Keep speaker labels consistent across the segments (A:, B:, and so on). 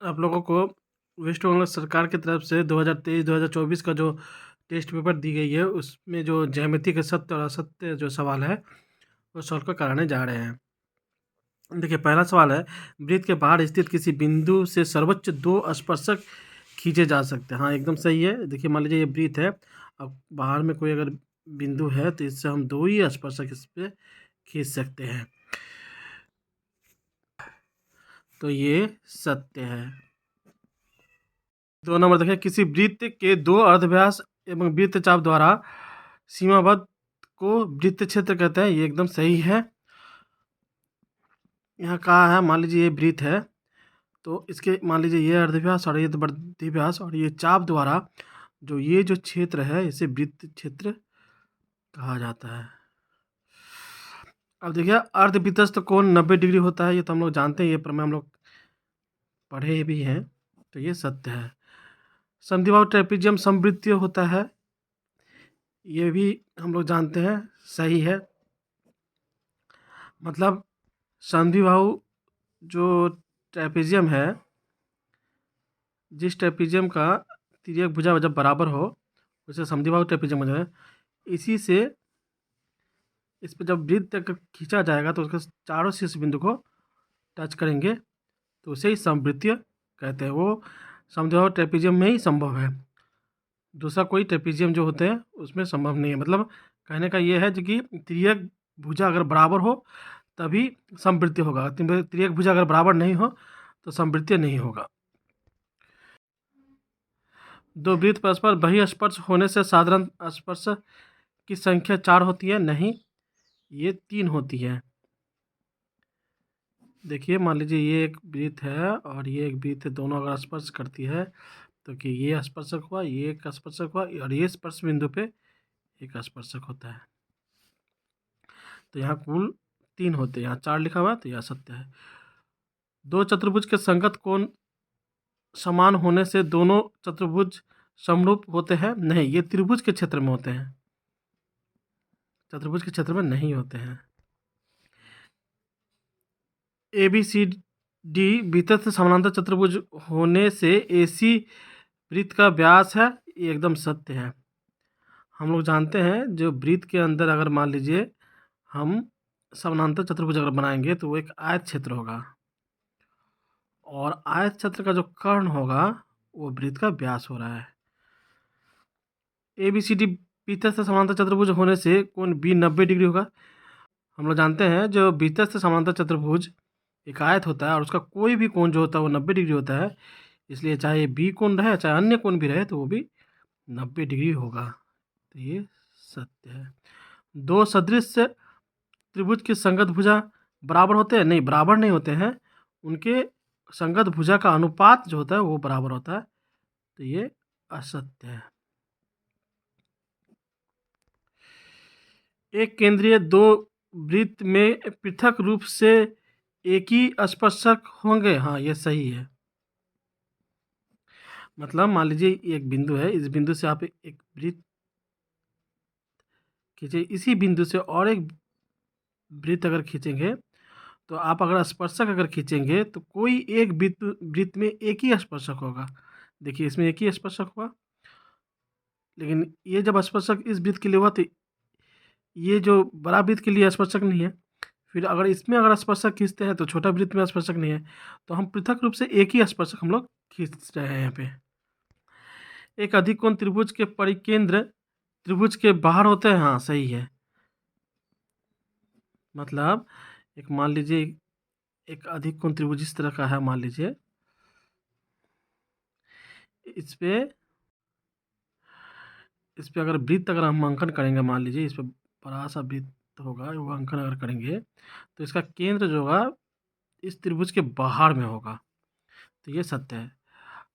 A: आप लोगों को वेस्ट बंगाल सरकार की तरफ से 2023-2024 का जो टेस्ट पेपर दी गई है, उसमें जो ज्यामिति के सत्य और असत्य जो सवाल है, वो सॉल्व कराने जा रहे हैं। देखिए, पहला सवाल है, वृत्त के बाहर स्थित किसी बिंदु से सर्वोच्च 2 स्पर्शक खींचे जा सकते हैं। हाँ, एकदम सही है। देखिए, मान लीजिए ये वृत्त है, अब बाहर में कोई अगर बिंदु है, तो इससे हम 2 ही स्पर्शक इस पे खींच सकते हैं। तो ये सत्य है। 2 नंबर देखिए, किसी वृत्त के 2 अर्धव्यास एवं वृत्तचाप द्वारा सीमाबद्ध को वृत्त क्षेत्र कहते हैं। ये एकदम सही है। यहाँ कहा है, मान लीजिए ये वृत्त है, तो इसके मान लीजिए ये अर्धव्यास और ये वर्धिव्यास और ये चाप द्वारा जो ये जो क्षेत्र है, इसे वृत्त क्षेत्र कहा जाता है। अब देखिए, अर्धवितस्त कोण 90 डिग्री होता है। ये तो हम लोग जानते हैं, ये प्रमेय हम लोग पढ़े भी हैं। तो ये सत्य है। समद्विबाहु ट्रेपेजियम समवृत्तीय होता है, ये भी हम लोग जानते हैं, सही है। मतलब समद्विबाहु जो ट्रेपेजियम है, जिस ट्रेपेजियम का तिर्यक भुजा जब बराबर हो, उसे समद्विबाहु ट्रेपेजियम हो जाए। इसी से इस पर जब वृत्त तक खींचा जाएगा तो उसके चारों शीर्ष बिंदु को टच करेंगे, तो उसे ही समवृत्तीय कहते हैं। वो समद्विबाहु ट्रेपेजियम में ही संभव है, दूसरा कोई ट्रेपेजियम जो होते हैं उसमें संभव नहीं है। मतलब कहने का ये है जो कि तिर्यक भुजा अगर बराबर हो तभी समवृत्तीय होगा, तिर्यक भुजा अगर बराबर नहीं हो तो समवृत्तीय नहीं होगा। 2 वृत्त परस्पर बहिस्पर्श होने से साधारण स्पर्श की संख्या 4 होती है। नहीं, ये 3 होती है। देखिए, मान लीजिए ये एक वृत्त है और ये एक वृत्त है, दोनों अगर स्पर्श करती है तो कि ये स्पर्शक हुआ, ये एक स्पर्शक हुआ और ये स्पर्श बिंदु पे एक स्पर्शक होता है। तो यहाँ कुल 3 होते हैं, यहाँ 4 लिखा हुआ है, तो यह सत्य है। 2 चतुर्भुज के संगत कोण समान होने से दोनों चतुर्भुज समरूप होते हैं। नहीं, ये त्रिभुज के क्षेत्र में होते हैं, चतुर्भुज के क्षेत्र में नहीं होते हैं। ABCD वृत्त समानांतर चतुर्भुज होने से AC वृत्त का व्यास है, ये एकदम सत्य है। हम लोग जानते हैं जो वृत्त के अंदर अगर मान लीजिए हम समानांतर चतुर्भुज अगर बनाएंगे तो वो एक आयत क्षेत्र होगा, और आयत क्षेत्र का जो कर्ण होगा वो वृत्त का व्यास हो रहा है। ABCD वृत्त से समांतर चतुर्भुज होने से कोण B 90 डिग्री होगा। हम लोग जानते हैं जो वृत्त से समांतर चतुर्भुज एक आयत होता है और उसका कोई भी कोण जो होता है वो 90 डिग्री होता है, इसलिए चाहे बी कोण रहे चाहे अन्य कोण भी रहे तो वो भी 90 डिग्री होगा। तो ये सत्य है। 2 सदृश त्रिभुज की संगत भुजा बराबर होते हैं? नहीं, बराबर नहीं होते हैं, उनके संगत भुजा का अनुपात जो होता है वो बराबर होता है, तो ये असत्य है। एक केंद्रीय 2 वृत्त में पृथक रूप से एक ही स्पर्शक होंगे। हाँ, ये सही है। मतलब मान लीजिए एक बिंदु है, इस बिंदु से आप एक वृत्त खींचे, इसी बिंदु से और एक वृत्त अगर खींचेंगे तो आप अगर स्पर्शक अगर खींचेंगे तो कोई एक वृत्त में एक ही स्पर्शक होगा। देखिए, इसमें एक ही स्पर्शक हुआ, लेकिन ये जब स्पर्शक इस वृत्त के लिए हुआ तो ये जो बड़ा वृत्त के लिए स्पर्शक नहीं है। फिर अगर इसमें अगर स्पर्शक खींचते हैं तो छोटा वृत्त में स्पर्शक नहीं है, तो हम पृथक रूप से एक ही स्पर्शक हम लोग खींच रहे हैं यहाँ पे। एक अधिक कोण त्रिभुज के परिकेंद्र त्रिभुज के बाहर होते हैं। हाँ, सही है। मतलब एक मान लीजिए एक अधिक कोण त्रिभुज इस तरह का है, मान लीजिए इस पे अगर वृत्त अगर हम अंकन करेंगे, मान लीजिए इस पे बड़ा सा वृत्त होगा, वो अंकन अगर करेंगे तो इसका केंद्र जो होगा इस त्रिभुज के बाहर में होगा, तो ये सत्य है।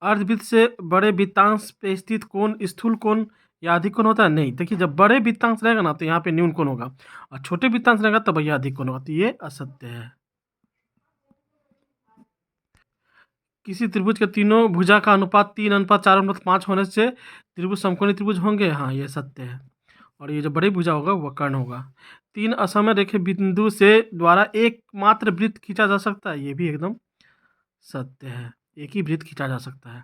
A: अर्धवृत्त से बड़े वृत्तांश पे स्थित कोण स्थूल कोण या अधिक कोण होता है? नहीं, देखिए जब बड़े वृत्तांश रहेगा ना तो यहाँ पे न्यून कोण होगा, और छोटे वृत्तांश रहेगा तब यह अधिक कोण होगा, तो ये असत्य है। किसी त्रिभुज के तीनों भुजा का अनुपात 3:4:5 होने से त्रिभुज समकोणी त्रिभुज होंगे। हाँ, ये सत्य है। और ये जो बड़ी भुजा होगा वह कर्ण होगा। 3 असमय रेखे बिंदु से द्वारा एकमात्र वृत्त खींचा जा सकता है, ये भी एकदम सत्य है। एक ही वृत्त खींचा जा सकता है।